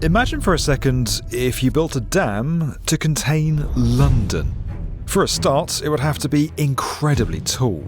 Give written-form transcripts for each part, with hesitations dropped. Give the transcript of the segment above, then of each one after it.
Imagine for a second if you built a dam to contain London. For a start, it would have to be incredibly tall.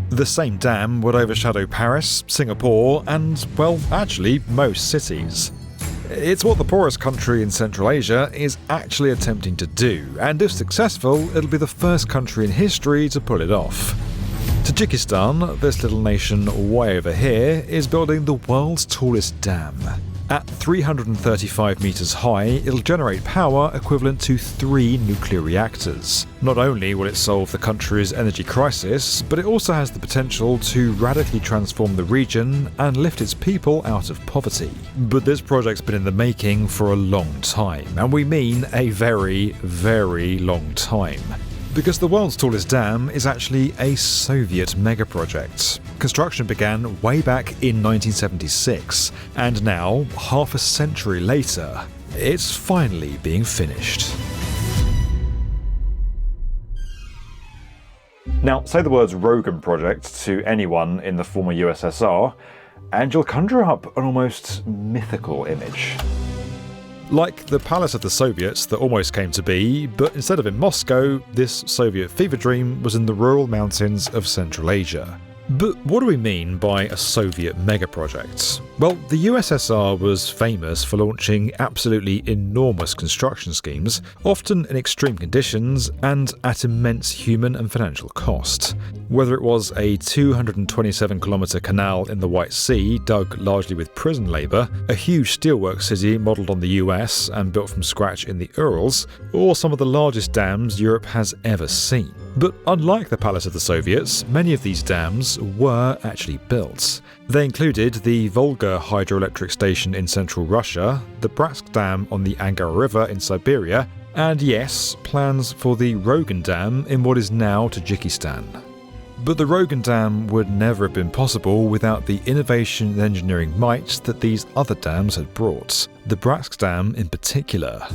The same dam would overshadow Paris, Singapore, and, well, actually, most cities. It's what the poorest country in Central Asia is actually attempting to do, and if successful, it'll be the first country in history to pull it off. Tajikistan, this little nation way over here, is building the world's tallest dam. At 335 metres high, it'll generate power equivalent to 3 nuclear reactors. Not only will it solve the country's energy crisis, but it also has the potential to radically transform the region and lift its people out of poverty. But this project's been in the making for a long time, and we mean a very, very long time. Because the world's tallest dam is actually a Soviet megaproject. Construction began way back in 1976, and now, half a century later, it's finally being finished. Now, say the words Rogun project to anyone in the former USSR, and you'll conjure up an almost mythical image. Like the palace of the Soviets that almost came to be, but instead of in Moscow, this Soviet fever dream was in the rural mountains of Central Asia. But what do we mean by a Soviet megaproject? Well, the USSR was famous for launching absolutely enormous construction schemes, often in extreme conditions and at immense human and financial cost. Whether it was a 227-kilometre canal in the White Sea dug largely with prison labour, a huge steelwork city modelled on the US and built from scratch in the Urals, or some of the largest dams Europe has ever seen. But unlike the Palace of the Soviets, many of these dams were actually built. They included the Volga hydroelectric station in central Russia, the Bratsk Dam on the Angara River in Siberia, and yes, plans for the Rogun Dam in what is now Tajikistan. But the Rogun Dam would never have been possible without the innovation and engineering might that these other dams had brought, the Bratsk Dam in particular.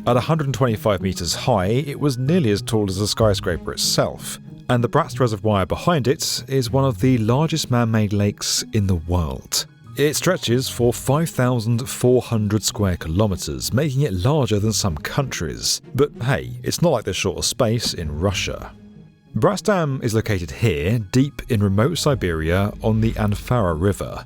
At 125 metres high, it was nearly as tall as the skyscraper itself, and the Bratsk Reservoir behind it is one of the largest man-made lakes in the world. It stretches for 5,400 square kilometres, making it larger than some countries. But hey, it's not like there's short of space in Russia. Bratsk Dam is located here, deep in remote Siberia on the Anfara River.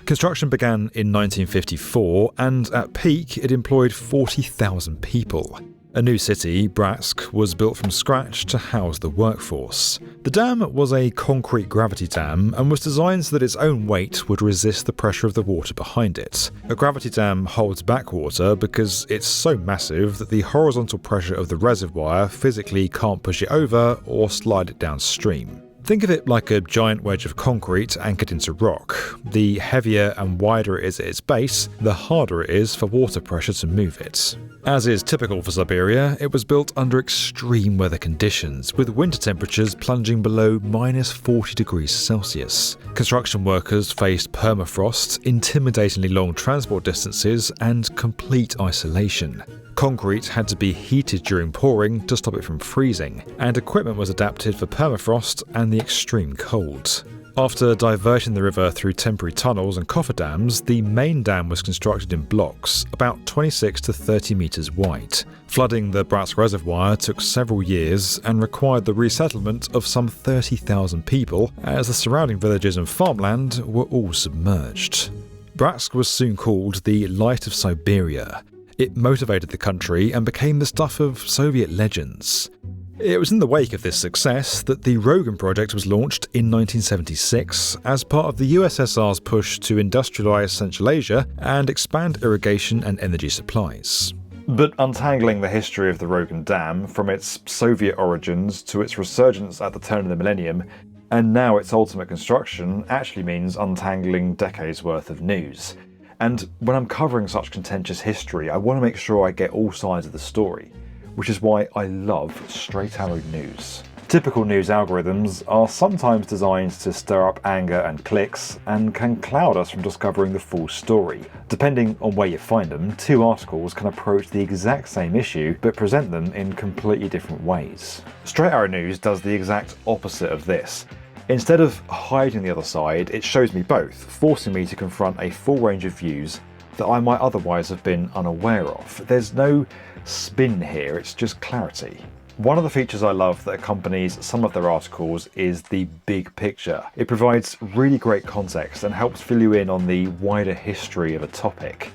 Construction began in 1954, and at peak it employed 40,000 people. A new city, Bratsk, was built from scratch to house the workforce. The dam was a concrete gravity dam and was designed so that its own weight would resist the pressure of the water behind it. A gravity dam holds back water because it's so massive that the horizontal pressure of the reservoir physically can't push it over or slide it downstream. Think of it like a giant wedge of concrete anchored into rock. The heavier and wider it is at its base, the harder it is for water pressure to move it. As is typical for Siberia, it was built under extreme weather conditions, with winter temperatures plunging below -40 degrees Celsius. Construction workers faced permafrost, intimidatingly long transport distances, and complete isolation. Concrete had to be heated during pouring to stop it from freezing, and equipment was adapted for permafrost and the extreme cold. After diverting the river through temporary tunnels and cofferdams, the main dam was constructed in blocks, about 26 to 30 metres wide. Flooding the Bratsk Reservoir took several years and required the resettlement of some 30,000 people, as the surrounding villages and farmland were all submerged. Bratsk was soon called the Light of Siberia. It motivated the country and became the stuff of Soviet legends. It was in the wake of this success that the Rogun project was launched in 1976 as part of the USSR's push to industrialise Central Asia and expand irrigation and energy supplies. But untangling the history of the Rogun Dam from its Soviet origins to its resurgence at the turn of the millennium, and now its ultimate construction, actually means untangling decades worth of news. And when I'm covering such contentious history, I want to make sure I get all sides of the story, which is why I love straight-arrowed news. Typical news algorithms are sometimes designed to stir up anger and clicks, and can cloud us from discovering the full story. Depending on where you find them, two articles can approach the exact same issue but present them in completely different ways. Straight Arrow News does the exact opposite of this. Instead of hiding the other side, it shows me both, forcing me to confront a full range of views, that I might otherwise have been unaware of. There's no spin here, it's just clarity. One of the features I love that accompanies some of their articles is the big picture. It provides really great context and helps fill you in on the wider history of a topic.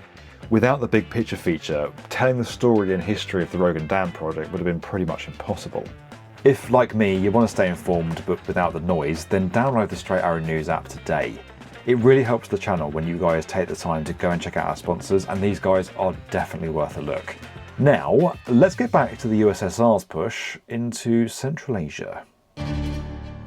Without the big picture feature, telling the story and history of the Rogun Dam project would have been pretty much impossible. If, like me, you want to stay informed but without the noise, then download the Straight Arrow News app today. It really helps the channel when you guys take the time to go and check out our sponsors, and these guys are definitely worth a look. Now, let's get back to the USSR's push into Central Asia.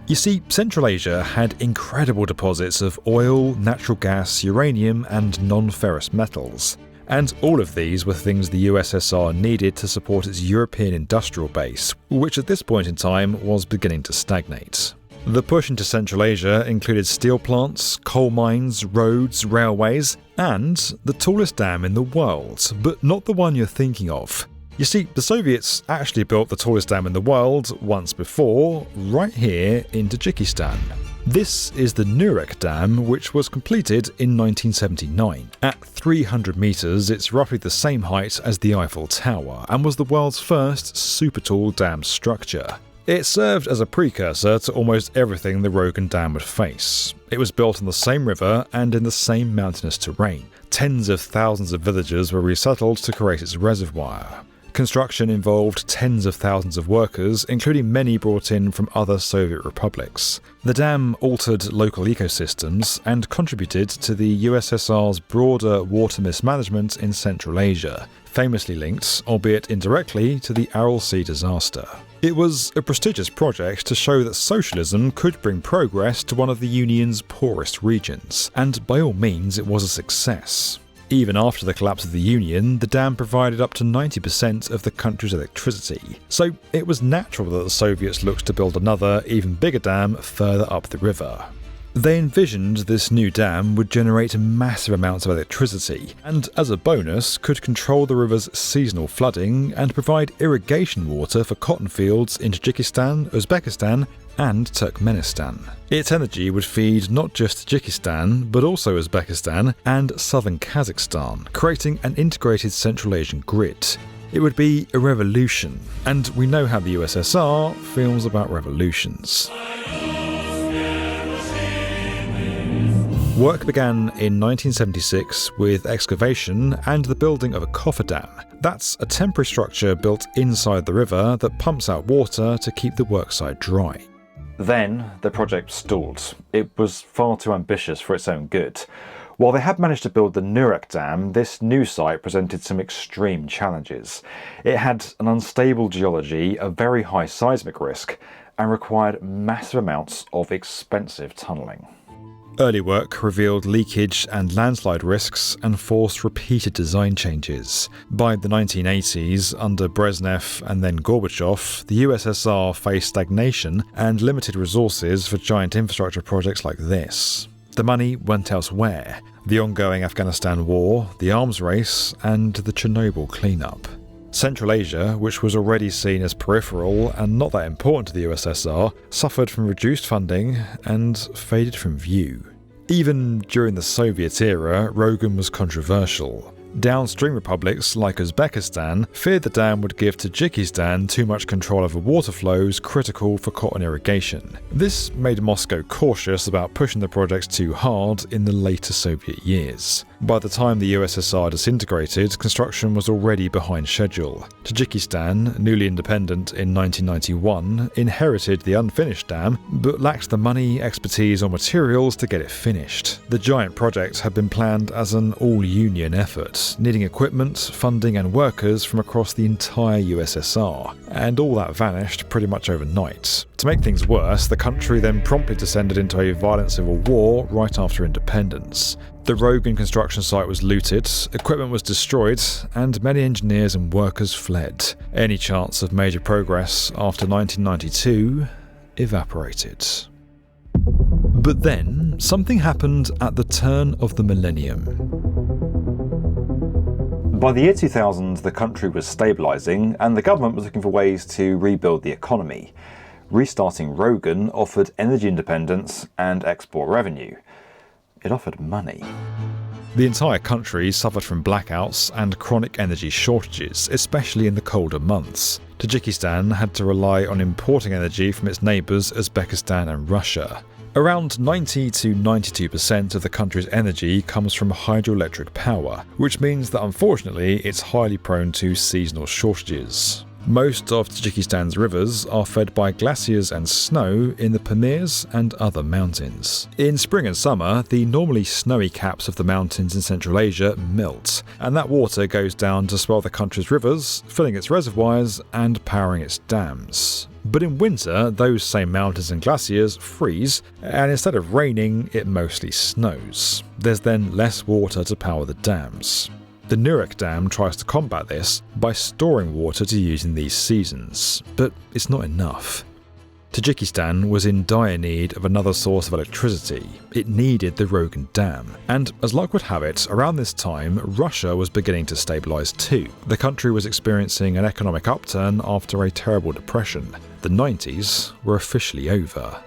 You see, Central Asia had incredible deposits of oil, natural gas, uranium, and non-ferrous metals. And all of these were things the USSR needed to support its European industrial base, which at this point in time was beginning to stagnate. The push into Central Asia included steel plants, coal mines, roads, railways, and the tallest dam in the world, but not the one you're thinking of. You see, the Soviets actually built the tallest dam in the world once before, right here in Tajikistan. This is the Nurek Dam, which was completed in 1979. At 300 metres, it's roughly the same height as the Eiffel Tower, and was the world's first super tall dam structure. It served as a precursor to almost everything the Rogun Dam would face. It was built on the same river and in the same mountainous terrain. Tens of thousands of villagers were resettled to create its reservoir. Construction involved tens of thousands of workers, including many brought in from other Soviet republics. The dam altered local ecosystems and contributed to the USSR's broader water mismanagement in Central Asia, famously linked, albeit indirectly, to the Aral Sea disaster. It was a prestigious project to show that socialism could bring progress to one of the Union's poorest regions, and by all means it was a success. Even after the collapse of the Union, the dam provided up to 90% of the country's electricity, so it was natural that the Soviets looked to build another, even bigger dam further up the river. They envisioned this new dam would generate massive amounts of electricity, and as a bonus could control the river's seasonal flooding and provide irrigation water for cotton fields in Tajikistan, Uzbekistan, and Turkmenistan. Its energy would feed not just Tajikistan, but also Uzbekistan and southern Kazakhstan, creating an integrated Central Asian grid. It would be a revolution, and we know how the USSR feels about revolutions. Work began in 1976 with excavation and the building of a cofferdam. That's a temporary structure built inside the river that pumps out water to keep the worksite dry. Then the project stalled. It was far too ambitious for its own good. While they had managed to build the Nurek Dam, this new site presented some extreme challenges. It had an unstable geology, a very high seismic risk, and required massive amounts of expensive tunnelling. Early work revealed leakage and landslide risks and forced repeated design changes. By the 1980s, under Brezhnev and then Gorbachev, the USSR faced stagnation and limited resources for giant infrastructure projects like this. The money went elsewhere: the ongoing Afghanistan war, the arms race, and the Chernobyl cleanup. Central Asia, which was already seen as peripheral and not that important to the USSR, suffered from reduced funding and faded from view. Even during the Soviet era, Rogun was controversial. Downstream republics like Uzbekistan feared the dam would give Tajikistan too much control over water flows critical for cotton irrigation. This made Moscow cautious about pushing the project too hard in the later Soviet years. By the time the USSR disintegrated, construction was already behind schedule. Tajikistan, newly independent in 1991, inherited the unfinished dam, but lacked the money, expertise, or materials to get it finished. The giant project had been planned as an all-union effort, needing equipment, funding, and workers from across the entire USSR, and all that vanished pretty much overnight. To make things worse, the country then promptly descended into a violent civil war right after independence. The Rogun construction site was looted, equipment was destroyed, and many engineers and workers fled. Any chance of major progress after 1992 evaporated. But then, something happened at the turn of the millennium. By the year 2000, the country was stabilising, and the government was looking for ways to rebuild the economy. Restarting Rogun offered energy independence and export revenue. It offered money. The entire country suffered from blackouts and chronic energy shortages, especially in the colder months. Tajikistan had to rely on importing energy from its neighbours Uzbekistan and Russia. Around 90 to 92% of the country's energy comes from hydroelectric power, which means that unfortunately it's highly prone to seasonal shortages. Most of Tajikistan's rivers are fed by glaciers and snow in the Pamirs and other mountains. In spring and summer, the normally snowy caps of the mountains in Central Asia melt, and that water goes down to swell the country's rivers, filling its reservoirs and powering its dams. But in winter, those same mountains and glaciers freeze, and instead of raining, it mostly snows. There's then less water to power the dams. The Nurek Dam tries to combat this by storing water to use in these seasons, but it's not enough. Tajikistan was in dire need of another source of electricity. It needed the Rogun Dam, and as luck would have it, around this time, Russia was beginning to stabilise too. The country was experiencing an economic upturn after a terrible depression. The 90s were officially over.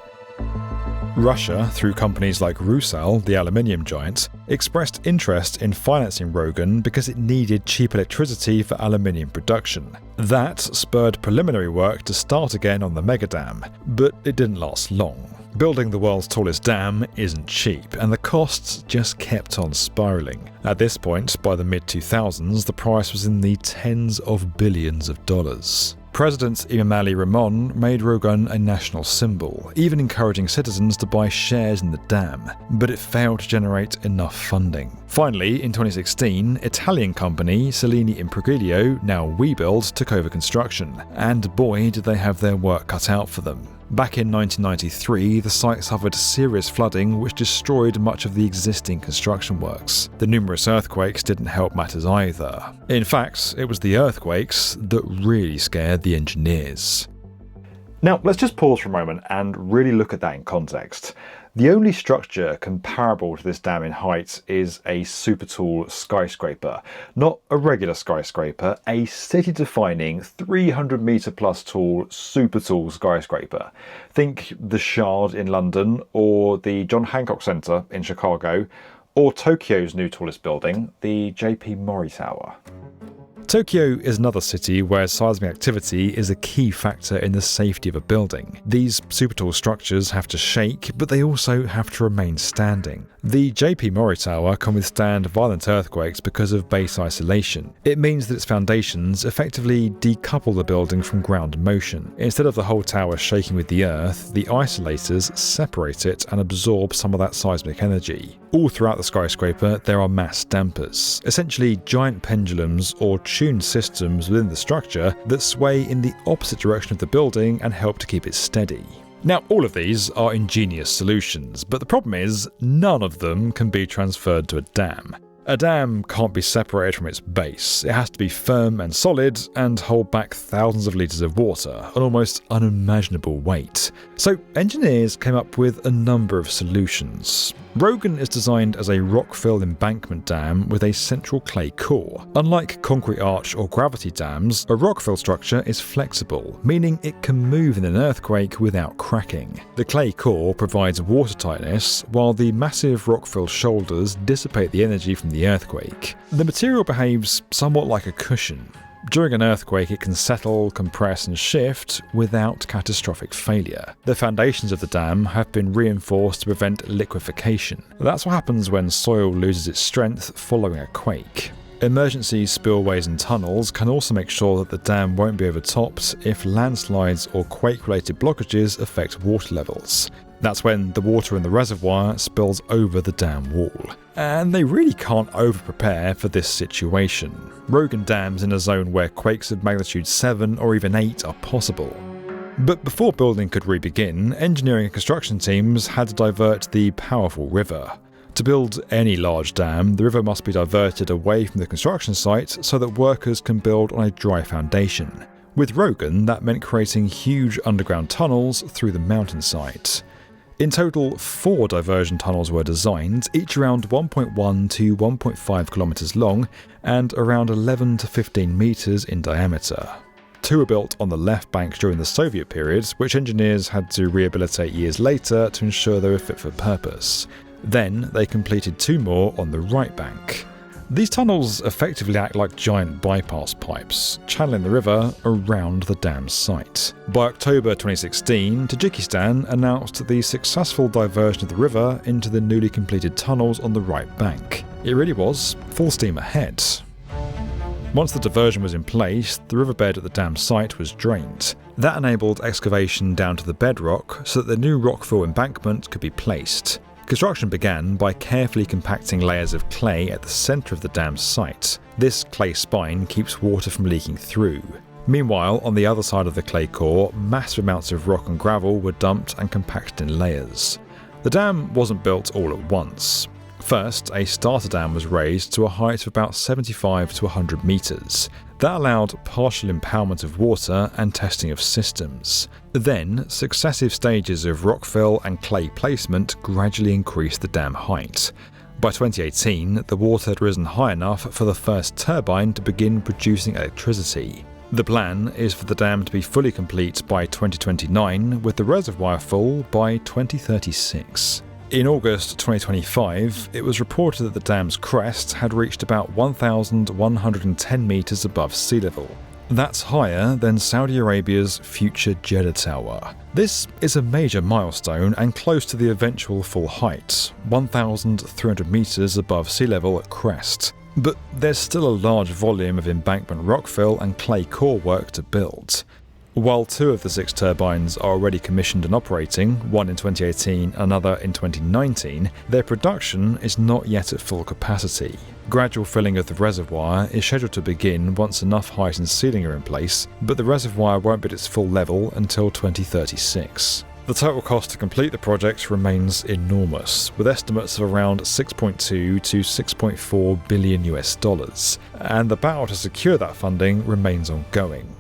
Russia, through companies like Rusal, the aluminium giant, expressed interest in financing Rogun because it needed cheap electricity for aluminium production. That spurred preliminary work to start again on the megadam, but it didn't last long. Building the world's tallest dam isn't cheap, and the costs just kept on spiralling. At this point, by the mid-2000s, the price was in the tens of billions of dollars. President Emomali Rahmon made Rogun a national symbol, even encouraging citizens to buy shares in the dam, but it failed to generate enough funding. Finally, in 2016, Italian company Cellini Improgilio, now WeBuild, took over construction, and boy did they have their work cut out for them. Back in 1993, the site suffered serious flooding which destroyed much of the existing construction works. The numerous earthquakes didn't help matters either. In fact, it was the earthquakes that really scared the engineers. Now, let's just pause for a moment and really look at that in context. The only structure comparable to this dam in height is a super tall skyscraper. Not a regular skyscraper, a city-defining 300-metre plus tall, super tall skyscraper. Think the Shard in London, or the John Hancock Center in Chicago, or Tokyo's new tallest building, the JP Mori Tower. Tokyo is another city where seismic activity is a key factor in the safety of a building. These super tall structures have to shake, but they also have to remain standing. The JP Mori Tower can withstand violent earthquakes because of base isolation. It means that its foundations effectively decouple the building from ground motion. Instead of the whole tower shaking with the earth, the isolators separate it and absorb some of that seismic energy. All throughout the skyscraper, there are mass dampers, essentially giant pendulums or tuned systems within the structure that sway in the opposite direction of the building and help to keep it steady. Now, all of these are ingenious solutions, but the problem is none of them can be transferred to a dam. A dam can't be separated from its base. It has to be firm and solid and hold back thousands of litres of water, an almost unimaginable weight. So engineers came up with a number of solutions. Rogun is designed as a rock-fill embankment dam with a central clay core. Unlike concrete arch or gravity dams, a rock-fill structure is flexible, meaning it can move in an earthquake without cracking. The clay core provides water tightness, while the massive rock-fill shoulders dissipate the energy from the earthquake. The material behaves somewhat like a cushion. During an earthquake, it can settle, compress and shift without catastrophic failure. The foundations of the dam have been reinforced to prevent liquefaction. That's what happens when soil loses its strength following a quake. Emergency spillways and tunnels can also make sure that the dam won't be overtopped if landslides or quake-related blockages affect water levels. That's when the water in the reservoir spills over the dam wall. And they really can't over-prepare for this situation. Rogun Dam's in a zone where quakes of magnitude 7 or even 8 are possible. But before building could re-begin, engineering and construction teams had to divert the powerful river. To build any large dam, the river must be diverted away from the construction site so that workers can build on a dry foundation. With Rogun, that meant creating huge underground tunnels through the mountainside. In total, 4 diversion tunnels were designed, each around 1.1 to 1.5 kilometers long and around 11 to 15 meters in diameter. 2 were built on the left bank during the Soviet period, which engineers had to rehabilitate years later to ensure they were fit for purpose. Then they completed 2 more on the right bank. These tunnels effectively act like giant bypass pipes, channeling the river around the dam site. By October 2016, Tajikistan announced the successful diversion of the river into the newly completed tunnels on the right bank. It really was full steam ahead. Once the diversion was in place, the riverbed at the dam site was drained. That enabled excavation down to the bedrock so that the new rockfill embankment could be placed. Construction began by carefully compacting layers of clay at the centre of the dam site. This clay spine keeps water from leaking through. Meanwhile, on the other side of the clay core, massive amounts of rock and gravel were dumped and compacted in layers. The dam wasn't built all at once. First, a starter dam was raised to a height of about 75 to 100 metres. That allowed partial impoundment of water and testing of systems. Then, successive stages of rockfill and clay placement gradually increased the dam height. By 2018, the water had risen high enough for the first turbine to begin producing electricity. The plan is for the dam to be fully complete by 2029, with the reservoir full by 2036. In August 2025, it was reported that the dam's crest had reached about 1,110 metres above sea level. That's higher than Saudi Arabia's future Jeddah Tower. This is a major milestone and close to the eventual full height, 1,300 metres above sea level at crest. But there's still a large volume of embankment rockfill and clay core work to build. While 2 of the 6 turbines are already commissioned and operating, one in 2018, another in 2019, their production is not yet at full capacity. Gradual filling of the reservoir is scheduled to begin once enough height and ceiling are in place, but the reservoir won't be at its full level until 2036. The total cost to complete the project remains enormous, with estimates of around 6.2 to 6.4 billion US, and the battle to secure that funding remains ongoing.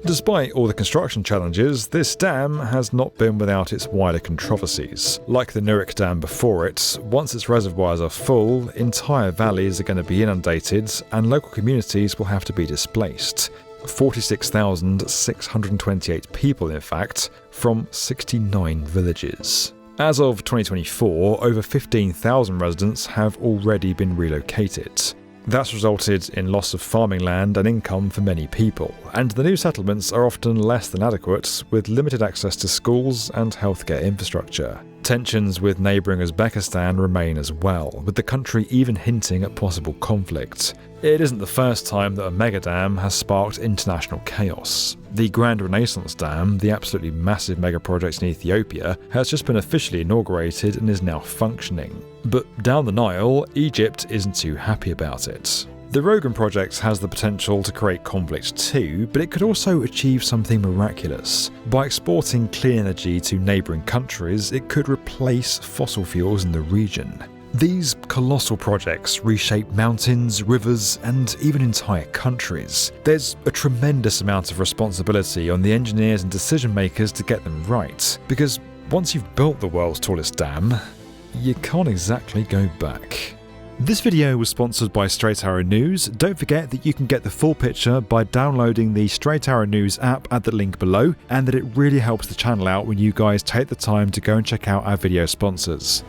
Despite all the construction challenges, this dam has not been without its wider controversies. Like the Nurek Dam before it, once its reservoirs are full, entire valleys are going to be inundated and local communities will have to be displaced. 46,628 people, in fact, from 69 villages. As of 2024, over 15,000 residents have already been relocated. That's resulted in loss of farming land and income for many people, and the new settlements are often less than adequate, with limited access to schools and healthcare infrastructure. Tensions with neighbouring Uzbekistan remain as well, with the country even hinting at possible conflict. It isn't the first time that a megadam has sparked international chaos. The Grand Renaissance Dam, the absolutely massive mega project in Ethiopia, has just been officially inaugurated and is now functioning. But down the Nile, Egypt isn't too happy about it. The Rogun project has the potential to create conflict too, but it could also achieve something miraculous. By exporting clean energy to neighbouring countries, it could replace fossil fuels in the region. These colossal projects reshape mountains, rivers, and even entire countries. There's a tremendous amount of responsibility on the engineers and decision makers to get them right, because once you've built the world's tallest dam, you can't exactly go back. This video was sponsored by Straight Arrow News. Don't forget that you can get the full picture by downloading the Straight Arrow News app at the link below, and that it really helps the channel out when you guys take the time to go and check out our video sponsors.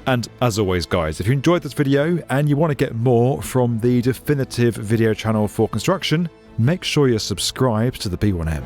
And as always guys, if you enjoyed this video and you want to get more from the definitive video channel for construction, make sure you're subscribed to the B1M.